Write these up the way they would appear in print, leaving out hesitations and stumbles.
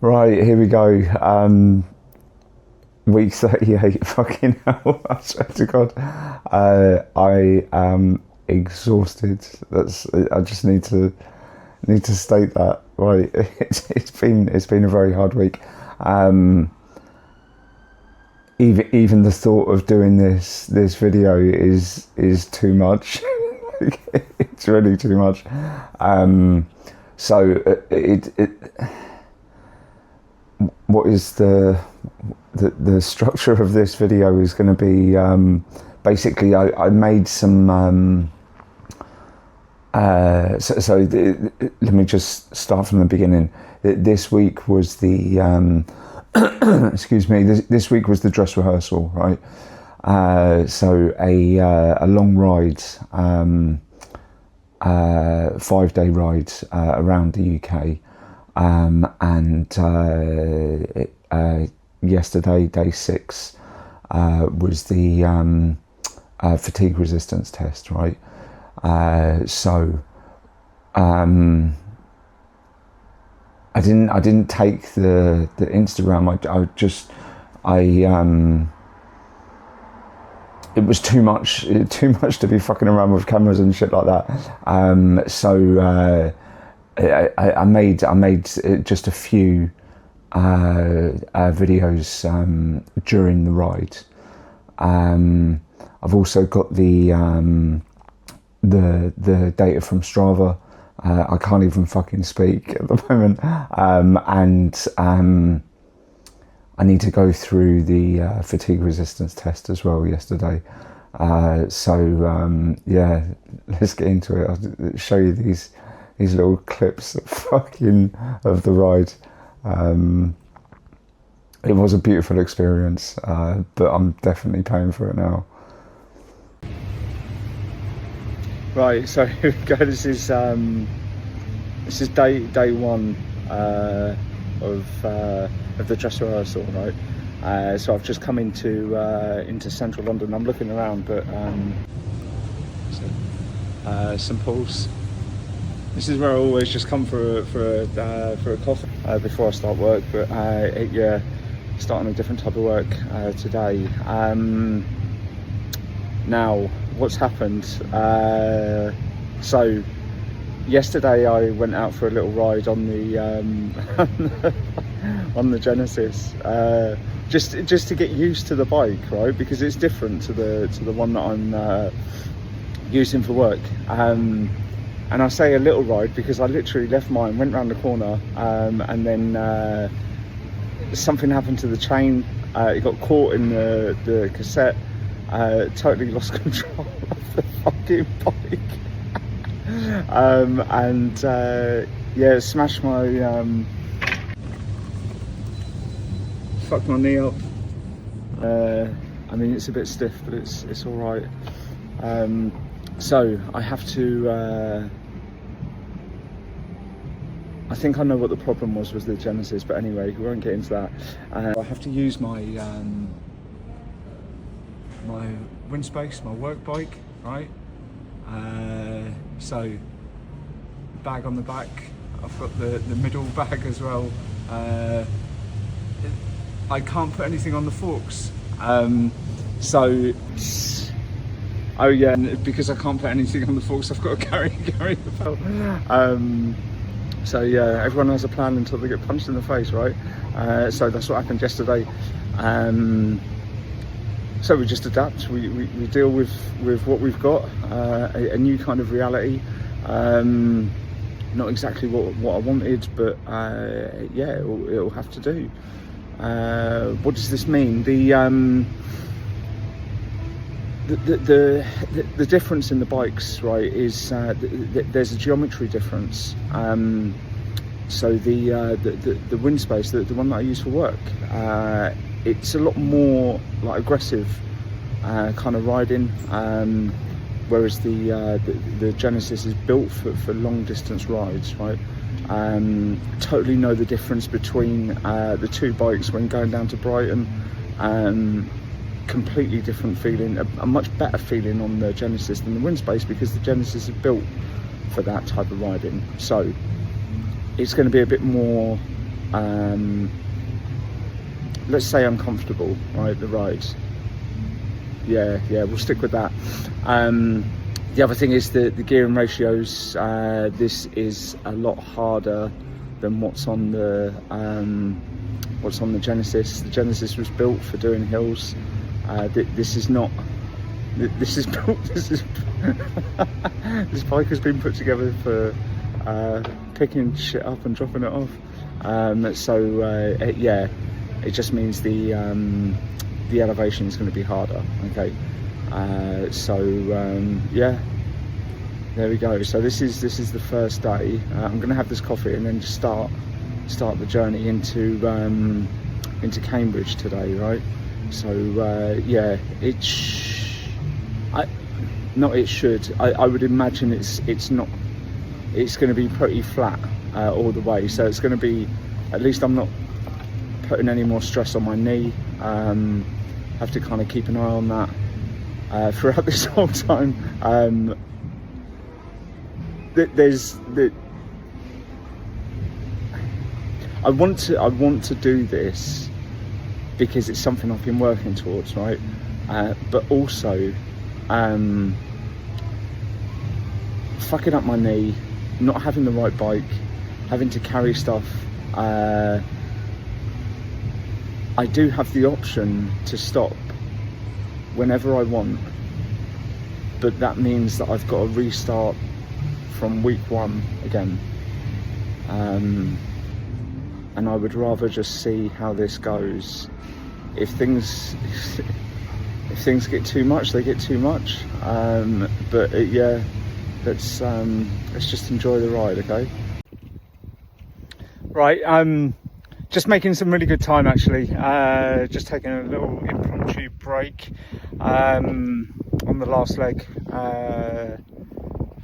Right, here we go. Week 38, fucking hell, I swear to God. I am exhausted. I just need to state that, right? It's been a very hard week. Even the thought of doing this video is too much. It's really too much. So what is the structure of this video is going to be basically I made some let me just start from the beginning. This week was the excuse me, this week was the dress rehearsal, right? So a long ride, 5-day ride around the UK. Yesterday, day 6, was the fatigue resistance test, right? I didn't take the Instagram. It was too much to be fucking around with cameras and shit like that. I made just a few videos during the ride. I've also got the data from Strava. I can't even fucking speak at the moment, and I need to go through the fatigue resistance test as well yesterday. Yeah, let's get into it. I'll show you these little clips of the ride. It was a beautiful experience, but I'm definitely paying for it now. Right, so here we go. This is day 1 of the dress rehearsal, right? So I've just come into central London. I'm looking around, but St Paul's. This is where I always just come for a coffee before I start work. But yeah, starting a different type of work today. Now, what's happened? So yesterday I went out for a little ride on the on the Genesis, just to get used to the bike, right? Because it's different to the one that I'm using for work. And I say a little ride because I literally left mine, went round the corner, and then something happened to the chain. It got caught in the cassette. Totally lost control of the fucking bike. Yeah, smashed my fucked my knee up. I mean, it's a bit stiff, but it's all right. So I have to. I think I know what the problem was with the Genesis, but anyway, we won't get into that. I have to use my my wind space, my work bike, right? So bag on the back. I've got the middle bag as well. I can't put anything on the forks. Oh yeah, because I can't put anything on the forks, I've got to carry the belt. So yeah, everyone has a plan until they get punched in the face, right? So that's what happened yesterday. So we just adapt. We deal with what we've got. A new kind of reality. Not exactly what I wanted, but yeah, it'll have to do. What does this mean? The difference in the bikes, right, is there's a geometry difference. So the wind space, the one that I use for work, it's a lot more like aggressive kind of riding, whereas the Genesis is built for long distance rides, right? Totally know the difference between the two bikes when going down to Brighton. Completely different feeling, a much better feeling on the Genesis than the wind space, because the Genesis is built for that type of riding. So it's going to be a bit more let's say I'm comfortable, right, the ride. Yeah, we'll stick with that. The other thing is the gearing ratios. This is a lot harder than what's on the Genesis. The Genesis was built for doing hills. This is not. This is built. This bike has been put together for picking shit up and dropping it off. Yeah, it just means the elevation is going to be harder. Okay, yeah, there we go. So this is the first day. I'm going to have this coffee and then just start the journey into Cambridge today, right? So yeah, I would imagine it's not. It's going to be pretty flat all the way. So it's going to be. At least I'm not putting any more stress on my knee. Have to kind of keep an eye on that throughout this whole time. I want to do this because it's something I've been working towards, right? But also fucking up my knee, not having the right bike, having to carry stuff. I do have the option to stop whenever I want, but that means that I've got to restart from week 1 again. And I would rather just see how this goes. If things get too much, they get too much. Yeah, let's just enjoy the ride, okay? Right, just making some really good time actually. Just taking a little impromptu break on the last leg.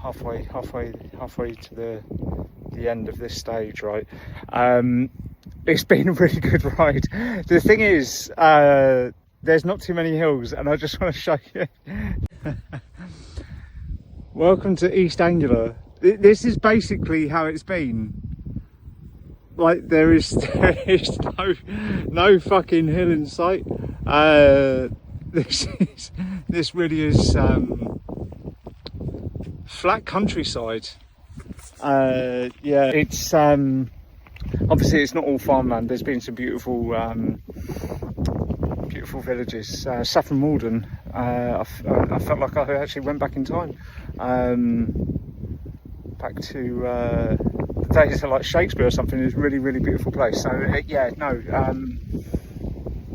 Halfway to the end of this stage, right? It's been a really good ride. The thing is, there's not too many hills, and I just want to show you. Welcome to East Anglia. This is basically how it's been. Like there is no fucking hill in sight. This really is flat countryside. Yeah, it's obviously it's not all farmland. There's been some beautiful villages. Saffron Walden. I felt like I actually went back in time, back to the days of like Shakespeare or something. It's a really beautiful place. So yeah, no,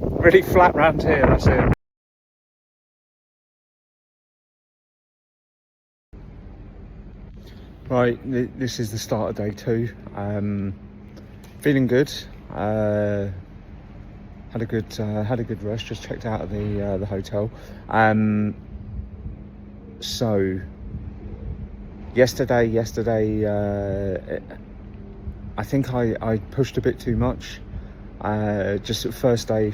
really flat round here. That's it. Right, this is the start of day 2. Feeling good. Had a good rest. Just checked out of the hotel. So yesterday, I think I pushed a bit too much. Just at first day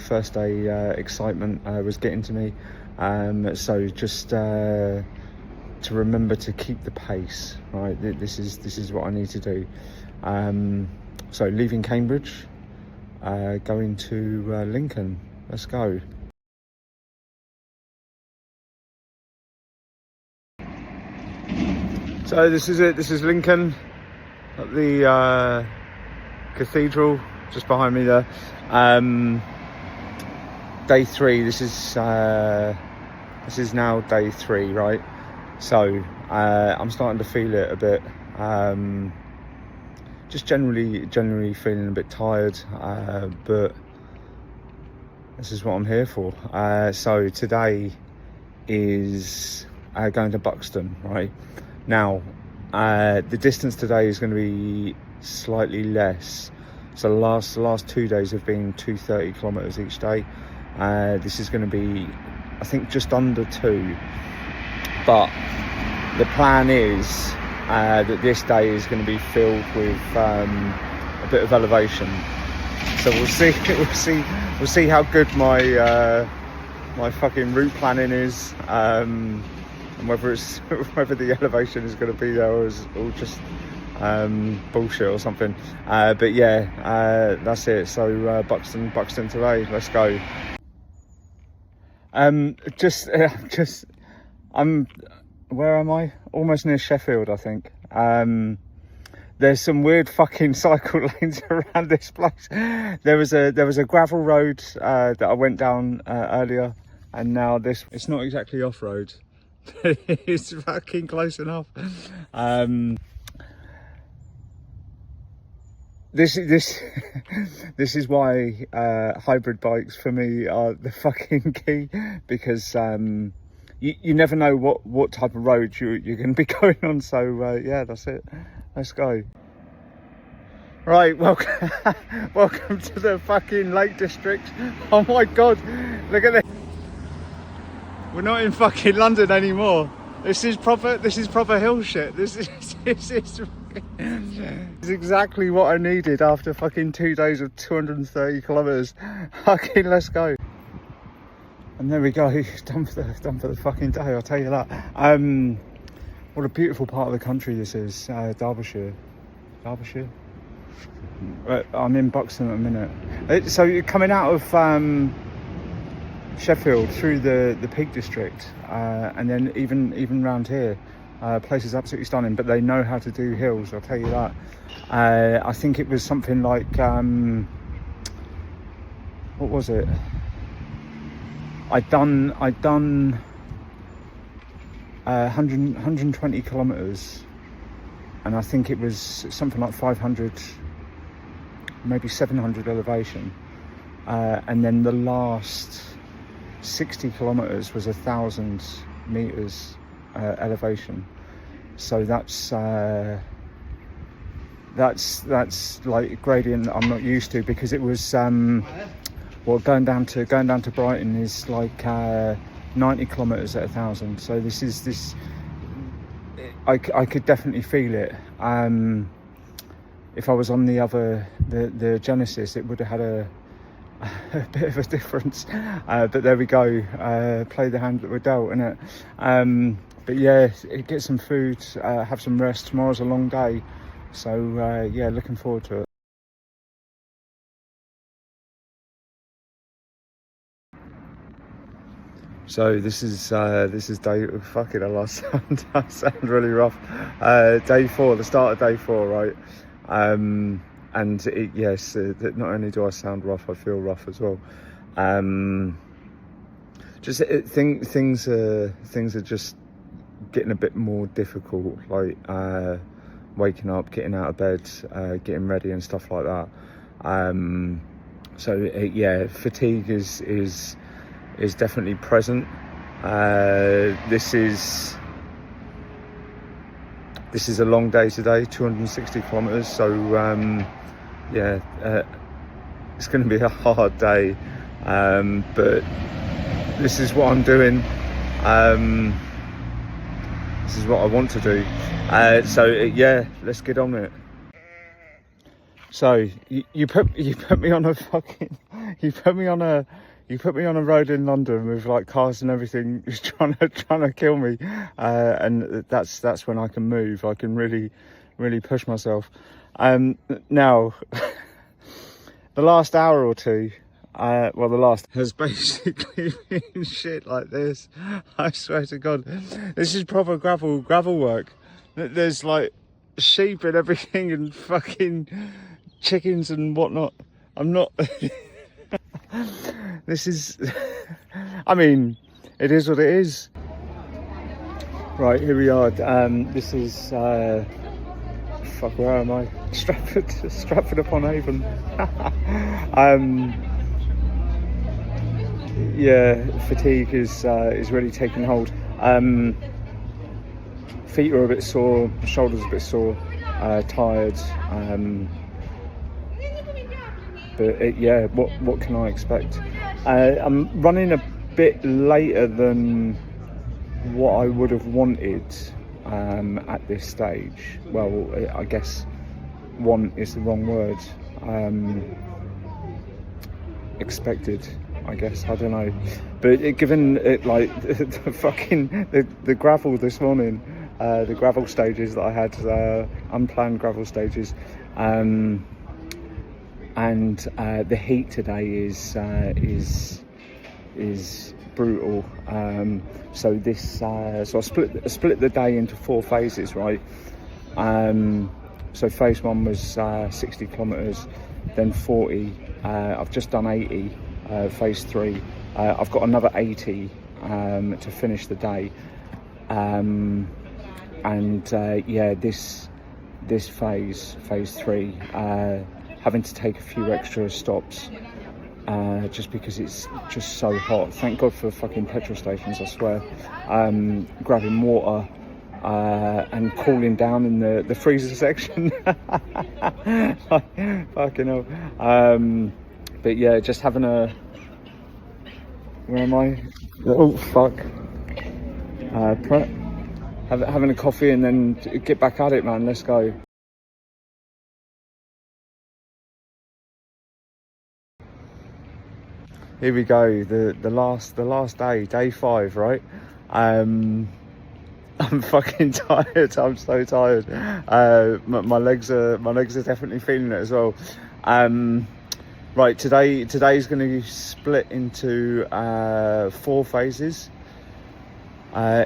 excitement was getting to me. So just to remember to keep the pace, right? This is what I need to do. So leaving Cambridge, going to Lincoln. Let's go. So this is it. This is Lincoln, at the cathedral just behind me there. Day 3. This is now day 3, right? So I'm starting to feel it a bit. Just generally feeling a bit tired, but this is what I'm here for. So today is going to Buxton, right? Now the distance today is going to be slightly less. So the last 2 days have been 230 kilometers each day. This is going to be, I think, just under 2. But the plan is that this day is going to be filled with a bit of elevation. So we'll see how good my fucking route planning is, and whether the elevation is going to be there or just bullshit or something. But yeah, that's it. So Buxton today. Let's go. Just where am I? Almost near Sheffield, I think. There's some weird fucking cycle lanes around this place. There was a gravel road that I went down earlier, and now this. It's not exactly off-road. It's fucking close enough. This is why hybrid bikes for me are the fucking key, because you never know what type of road you're going to be going on. So yeah, that's it. Let's go. Right, welcome to the fucking Lake District. Oh my god, look at this. We're not in fucking London anymore. This is proper hill shit. This is exactly what I needed after fucking 2 days of 230 kilometers. Fucking let's go. And there we go, done for the fucking day, I'll tell you that. What a beautiful part of the country this is, Derbyshire. I'm in Buxton at the minute. So you're coming out of Sheffield through the Peak District, and then even round here, place is absolutely stunning. But they know how to do hills, I'll tell you that. I think it was something like what was it? I'd done 120 kilometers, and I think it was something like 500, maybe 700 elevation, and then the last 60 kilometers was 1,000 meters elevation. So that's like gradient I'm not used to, because it was well, going down to Brighton is like 90 kilometers at 1,000. So this I could definitely feel it. If I was on the Genesis, it would have had a bit of a difference. But there we go. Play the hand that we're dealt, innit? But yeah, get some food, have some rest. Tomorrow's a long day, so yeah, looking forward to it. So this is day, fucking hell, I sound really rough. Day 4, the start of day 4, right? And yes, not only do I sound rough, I feel rough as well. Things are just getting a bit more difficult, like waking up, getting out of bed, getting ready and stuff like that. So yeah, fatigue is definitely present. This is a long day today, 260 kilometers. So yeah, it's going to be a hard day, but this is what I'm doing. This is what I want to do. So yeah, let's get on with it. So you put me on a fucking you put me on a road in London with like cars and everything just trying to kill me, and that's when I can move. I can really push myself. Now the last hour or two, the last has basically been shit like this. I swear to God, this is proper gravel work. There's like sheep and everything and fucking chickens and whatnot. I'm not. This is, I mean, it is what it is. Right, here we are. This is, fuck, where am I? Stratford upon Avon. Yeah, fatigue is really taking hold. Feet are a bit sore, shoulders a bit sore, tired. But yeah, what can I expect? I'm running a bit later than what I would have wanted at this stage. Well, I guess want is the wrong word. Expected, I guess, I don't know. But given it, like the fucking the gravel this morning, the gravel stages that I had, unplanned gravel stages, and the heat today is brutal. So I split the day into 4 phases, right? So phase 1 was 60 kilometers, then 40. I've just done 80. Phase 3. I've got another 80 to finish the day. This phase 3, having to take a few extra stops. Just because it's just so hot. Thank God for fucking petrol stations, I swear. Grabbing water and cooling down in the freezer section. Fucking hell. But yeah, just having a... Where am I? Oh, fuck. Having a coffee and then get back at it, man. Let's go. Here we go, the last day, day 5, right? I'm fucking tired. I'm so tired. My legs are definitely feeling it as well. Right, today's going to be split into 4 phases.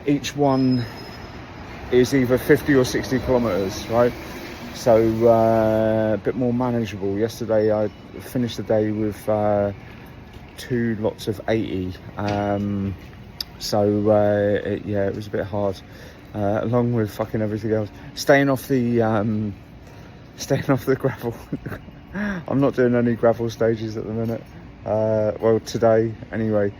Each one is either 50 or 60 kilometers, right? So a bit more manageable. Yesterday I finished the day with 2 lots of 80, so yeah, it was a bit hard, along with fucking everything else. Staying off the gravel. I'm not doing any gravel stages at the minute, well, today anyway.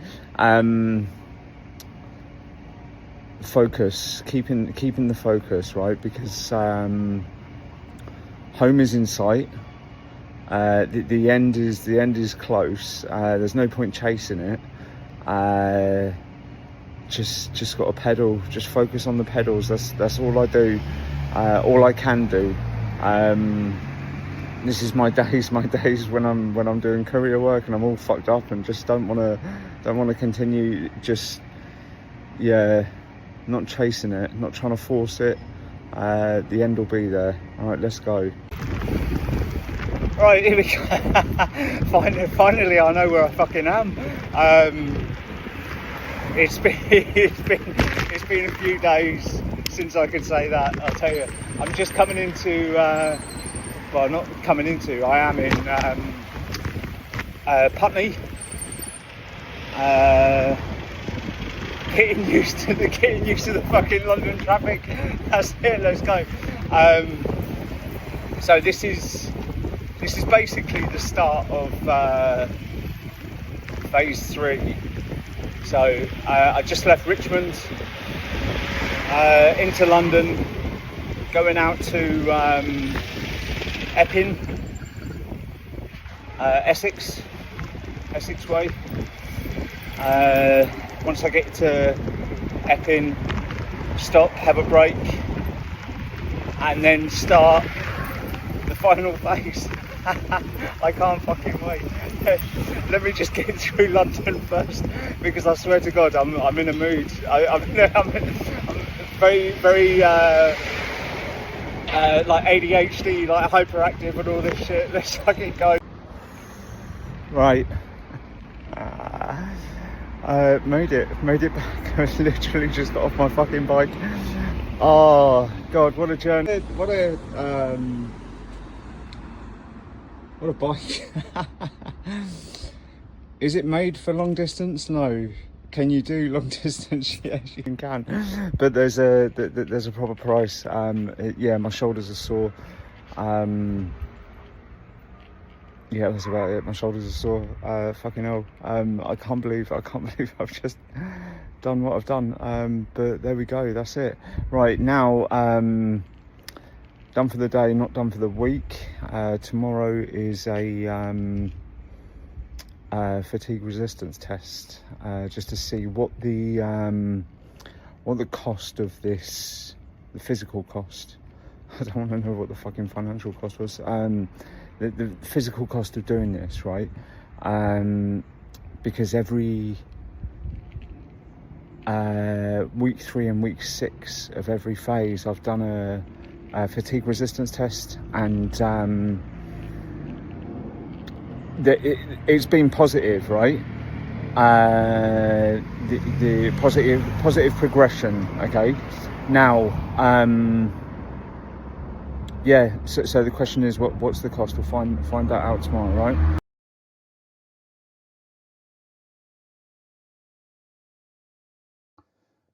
Focus, keeping the focus, right? Because home is in sight. The end is close. There's no point chasing it. Just got to pedal. Just focus on the pedals. That's all I do. All I can do. This is my days when I'm doing courier work and I'm all fucked up and just don't want to continue. Just, yeah, not chasing it, not trying to force it. The end will be there. All right, let's go. Right, here we go. Finally, I know where I fucking am. It's been a few days since I could say that. I'll tell you, I'm just coming into. Well, not coming into. I am in Putney. Getting used to the fucking London traffic. That's it. Let's go. So this is basically the start of phase 3. So I just left Richmond into London, going out to Epping, Essex way. Once I get to Epping, stop, have a break, and then start the final phase. I can't fucking wait. Let me just get through London first, because I swear to God, I'm in a mood. I'm very like ADHD, like hyperactive and all this shit. Let's fucking go. Right. Made it back. I literally just got off my fucking bike. Oh God, what a journey. What a bike. Is it made for long distance? No. Can you do long distance? Yes, you can. But there's a proper price. Yeah, my shoulders are sore. Yeah, that's about it. My shoulders are sore. Fucking hell. I can't believe I've just done what I've done. But there we go. That's it. Right now, done for the day, not done for the week. Tomorrow is a fatigue resistance test, just to see what the cost of this, the physical cost. I don't want to know what the fucking financial cost was. The physical cost of doing this, right? Because every week 3 and week 6 of every phase, I've done a fatigue resistance test, and it's been positive, right? The positive progression. Okay, now yeah. So the question is, what's the cost? We'll find that out tomorrow, right?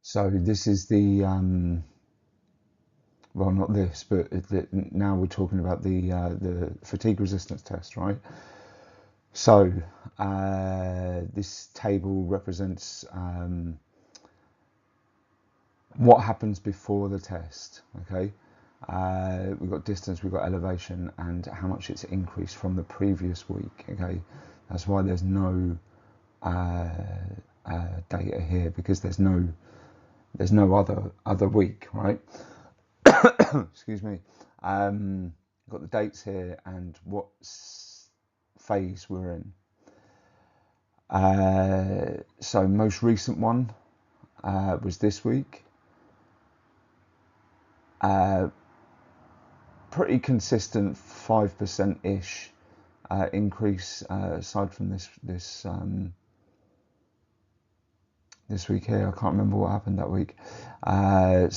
So this is the well, not this, but now we're talking about the fatigue resistance test, right? So this table represents what happens before the test. Okay, we've got distance, we've got elevation, and how much it's increased from the previous week. Okay, that's why there's no data here, because there's no other week, right? Excuse me. Got the dates here and what phase we're in. So most recent one was this week. Pretty consistent 5% ish increase aside from this week here. I can't remember what happened that week. Yeah,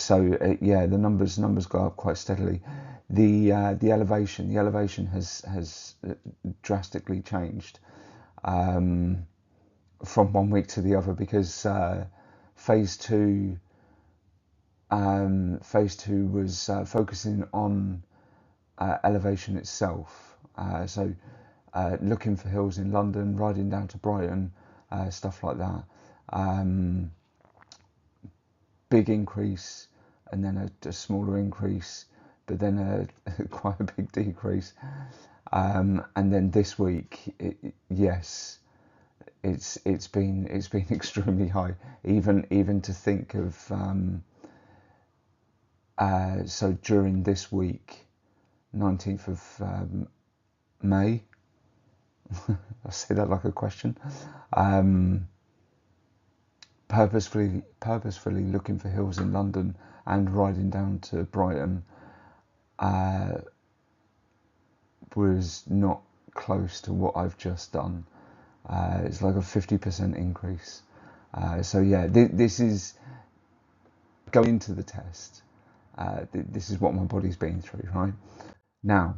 the numbers go up quite steadily. The elevation has drastically changed from one week to the other, because phase two was focusing on elevation itself. Looking for hills in London, riding down to Brighton, stuff like that. Big increase, and then a smaller increase, but then quite a big decrease. And then this week, it's been extremely high. Even to think of so during this week, 19th of May. I say that like a question. Purposefully looking for hills in London and riding down to Brighton was not close to what I've just done. It's like a 50% increase. So yeah, this is going into the test. This is what my body's been through, right? Now,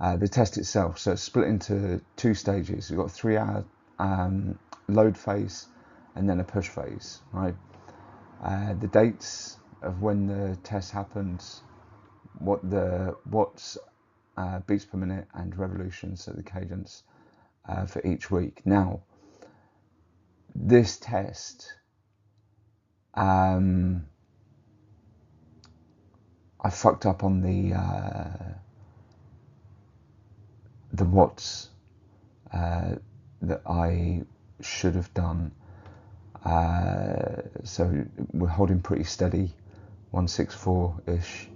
the test itself, so it's split into 2 stages. We've got a 3-hour load phase and then a push phase, right? The dates of when the test happens, what's beats per minute and revolutions, so the cadence for each week. Now, this test, I fucked up on the watts that I should have done. So we're holding pretty steady, 164-ish,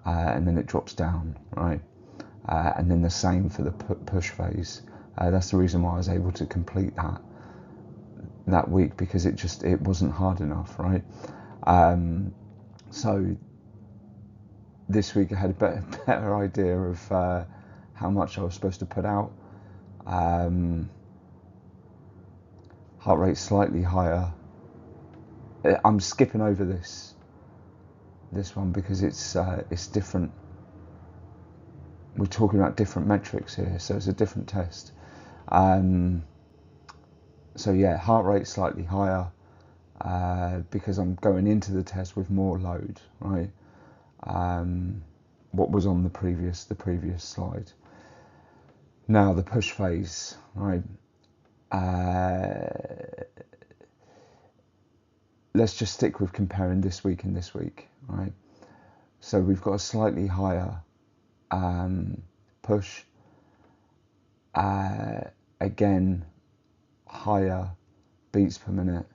and then it drops down, right? And then the same for the push phase. That's the reason why I was able to complete that week, because it wasn't hard enough, right? So this week I had a better idea of how much I was supposed to put out. Heart rate slightly higher. I'm skipping over this one because it's different. We're talking about different metrics here, so it's a different test. So yeah, heart rate slightly higher because I'm going into the test with more load, right? What was on the previous slide. Now the push phase, right? Let's just stick with comparing this week and this week, right? So we've got a slightly higher push, again higher beats per minute.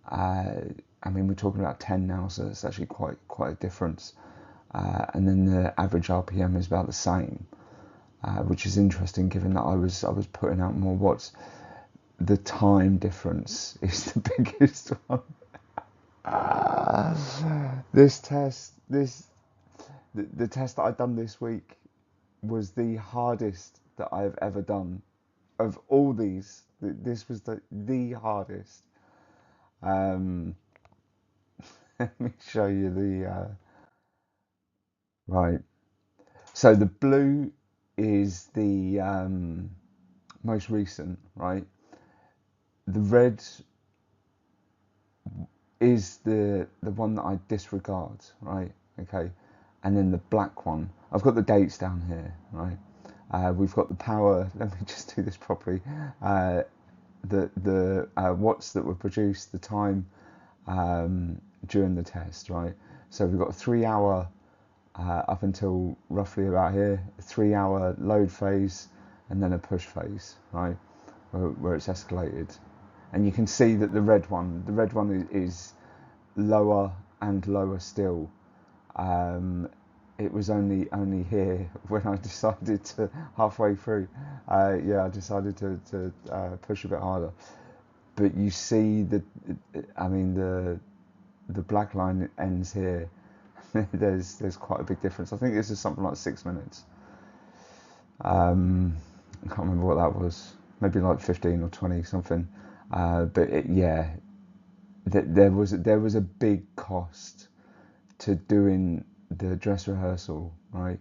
I mean, we're talking about 10 now, so it's actually quite a difference. And then the average RPM is about the same, which is interesting given that I was putting out more watts. The time difference is the biggest one. This test, the test that I've done this week was the hardest that I've ever done. Of all these, this was the hardest. Um, let me show you right. So the blue is the most recent, right? The red is the one that I disregard, right? Okay, and then the black one. I've got the dates down here, right? We've got the power. Let me just do this properly. The watts that were produced, the time during the test, right? So we've got a 3 hour up until roughly about here, a 3 hour load phase, and then a push phase, right, where it's escalated. And you can see that the red one is lower and lower still. It was only here when I decided to halfway through. I decided to push a bit harder. But you see the black line ends here. there's quite a big difference. I think this is something like 6 minutes. I can't remember what that was. Maybe like 15 or 20 something. There was a big cost to doing the dress rehearsal, right?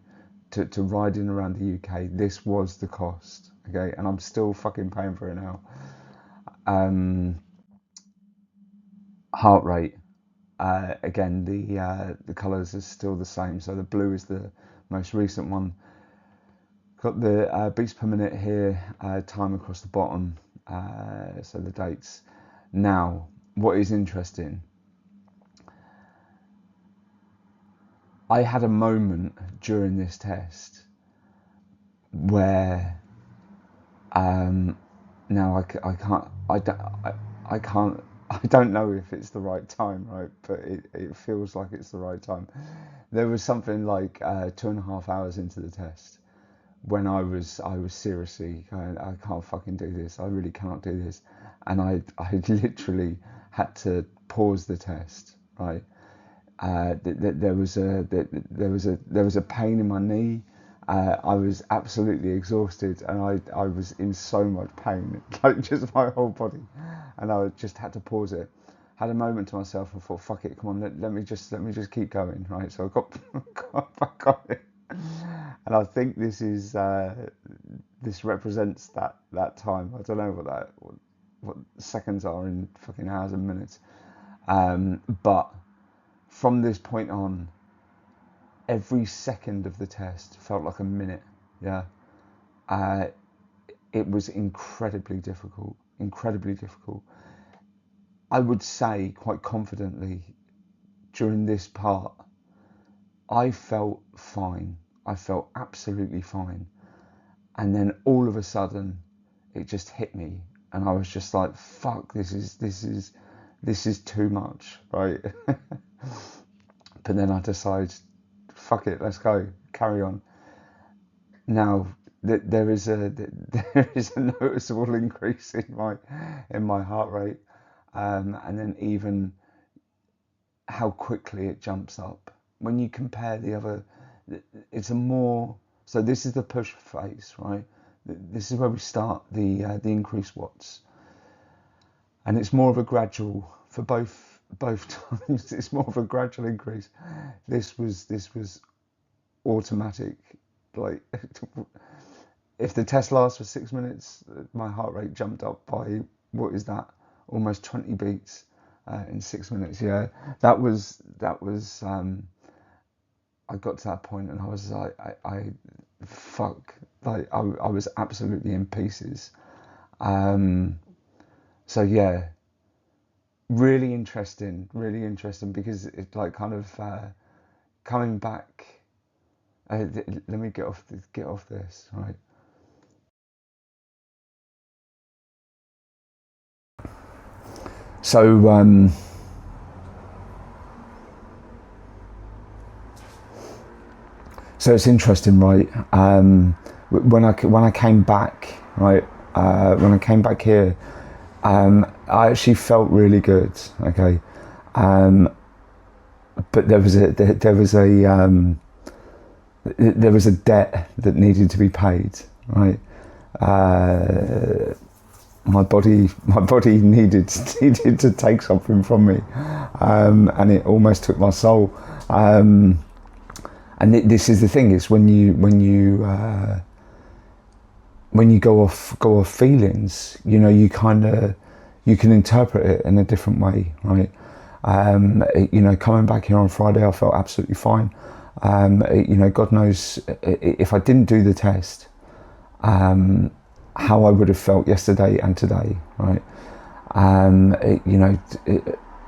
To riding around the UK. This was the cost, okay? And I'm still fucking paying for it now. Heart rate. Again, the colours are still the same. So the blue is the most recent one. Got the beats per minute here, time across the bottom, so the dates. Now, what is interesting, I had a moment during this test where now I don't know if it's the right time, right? But it feels like it's the right time. There was something like 2.5 hours into the test when I was seriously going, I can't fucking do this. I really cannot do this, and I literally had to pause the test. Right, there was a pain in my knee. I was absolutely exhausted, and I was in so much pain, like just my whole body, and I just had to pause it. Had a moment to myself and thought, "Fuck it, come on, let me just keep going." Right, so I got back on it, and I think this represents that time. I don't know what seconds are in fucking hours and minutes, but from this point on, every second of the test felt like a minute. Yeah, it was incredibly difficult. I would say quite confidently during this part, I felt fine. I felt absolutely fine. And then all of a sudden, it just hit me, and I was just like, "Fuck! This is too much, right?" But then I decided, "Fuck it, let's go, carry on." Now there is a noticeable increase in my heart rate, and then even how quickly it jumps up when you compare the other. It's a more, so this is the push phase, right? This is where we start the increased watts, and it's more of a gradual for both times. It's more of a gradual increase. This was automatic. Like, if the test lasts for 6 minutes, my heart rate jumped up by, what is that, almost 20 beats in 6 minutes. Yeah, that was I got to that point and I was like, fuck, like I was absolutely in pieces. So yeah, really interesting because it's like kind of coming back. Let me get off this, right? So so it's interesting, right? When I came back, right? When I came back here, I actually felt really good. Okay, But there was a debt that needed to be paid, right? My body needed to take something from me, and it almost took my soul. And this is the thing: is when you go off feelings, you know, you can interpret it in a different way, right? You know, coming back here on Friday, I felt absolutely fine. You know, God knows if I didn't do the test, how I would have felt yesterday and today, right? You know,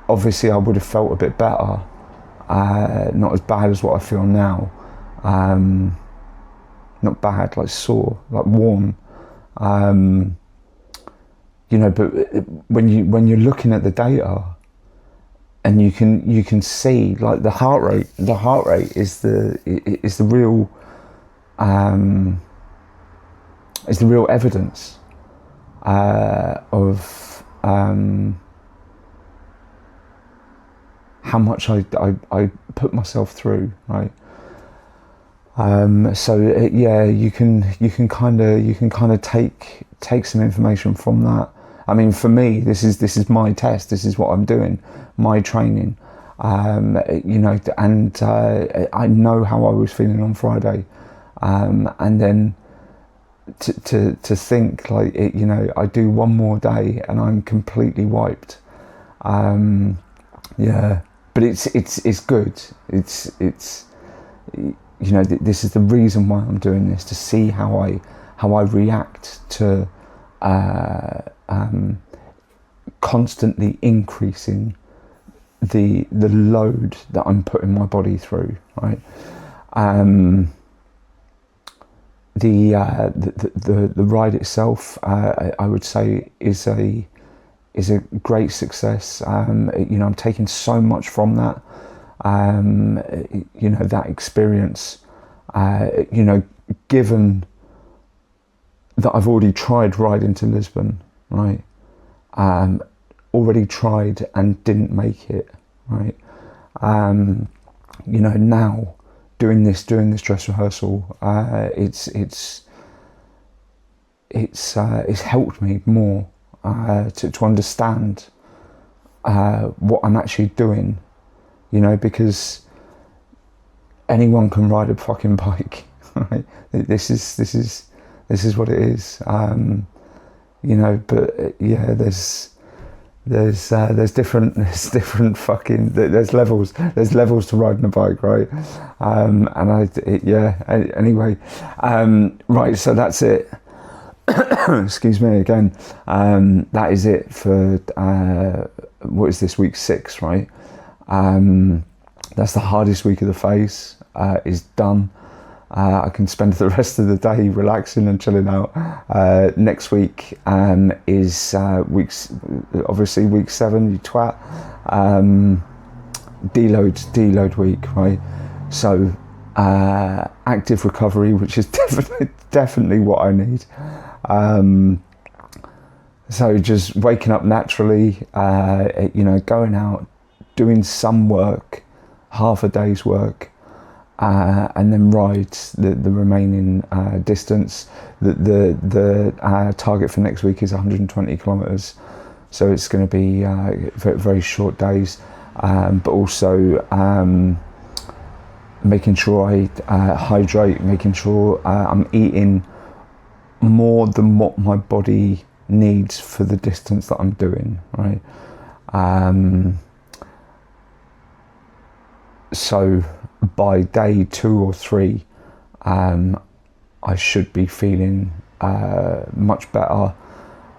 obviously I would have felt a bit better, not as bad as what I feel now. Not bad, like sore, like warm. You know, but when you're looking at the data, and you can see like the heart rate is the real evidence of how much I put myself through, right? So yeah, you can kind of take some information from that. I mean, for me, this is my test. This is what I'm doing, my training. You know, and I know how I was feeling on Friday, and then to think like it, you know, I do one more day and I'm completely wiped. Yeah, but it's good. It's you know, this is the reason why I'm doing this, to see how I react to constantly increasing the load that I'm putting my body through, right? The ride itself, I would say, is a great success. You know, I'm taking so much from that. You know, that experience. You know, given that I've already tried riding to Lisbon, right? Already tried and didn't make it, right? You know, now doing this dress rehearsal, it's helped me more to understand what I'm actually doing, you know, because anyone can ride a fucking bike, right? This is what it is, you know. But yeah, there's different fucking, there's levels to riding a bike, right? Anyway, right, so that's it. Excuse me again. That is it for what is this, week 6, right? That's the hardest week of the phase. Is done. I can spend the rest of the day relaxing and chilling out. Next week is obviously week 7, you twat. Deload week, right? So active recovery, which is definitely what I need. So just waking up naturally, you know, going out, doing some work, half a day's work, and then ride the remaining distance. The target for next week is 120 kilometers, so it's going to be very, very short days, but also making sure I hydrate, making sure I'm eating more than what my body needs for the distance that I'm doing, right? So by day 2 or 3, I should be feeling much better,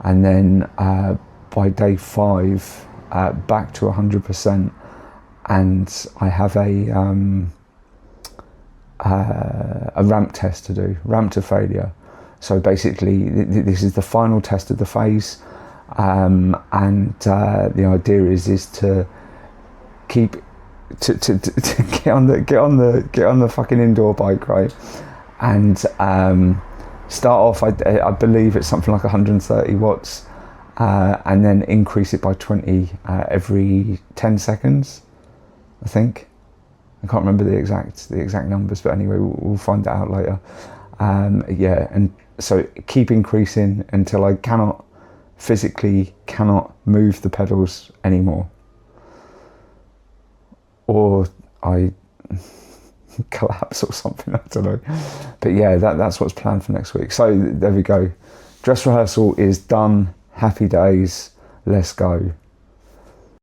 and then by day 5, back to 100%, and I have a ramp test to do, ramp to failure. So basically, this is the final test of the phase, and the idea is to keep to get on the fucking indoor bike, right? And start off, I believe it's something like 130 watts, and then increase it by 20 every 10 seconds, I think. I can't remember the exact numbers, but anyway, we'll find that out later. Yeah, and so keep increasing until I physically cannot move the pedals anymore, or I collapse or something, I don't know. But yeah, that's what's planned for next week. So there we go. Dress rehearsal is done. Happy days. Let's go.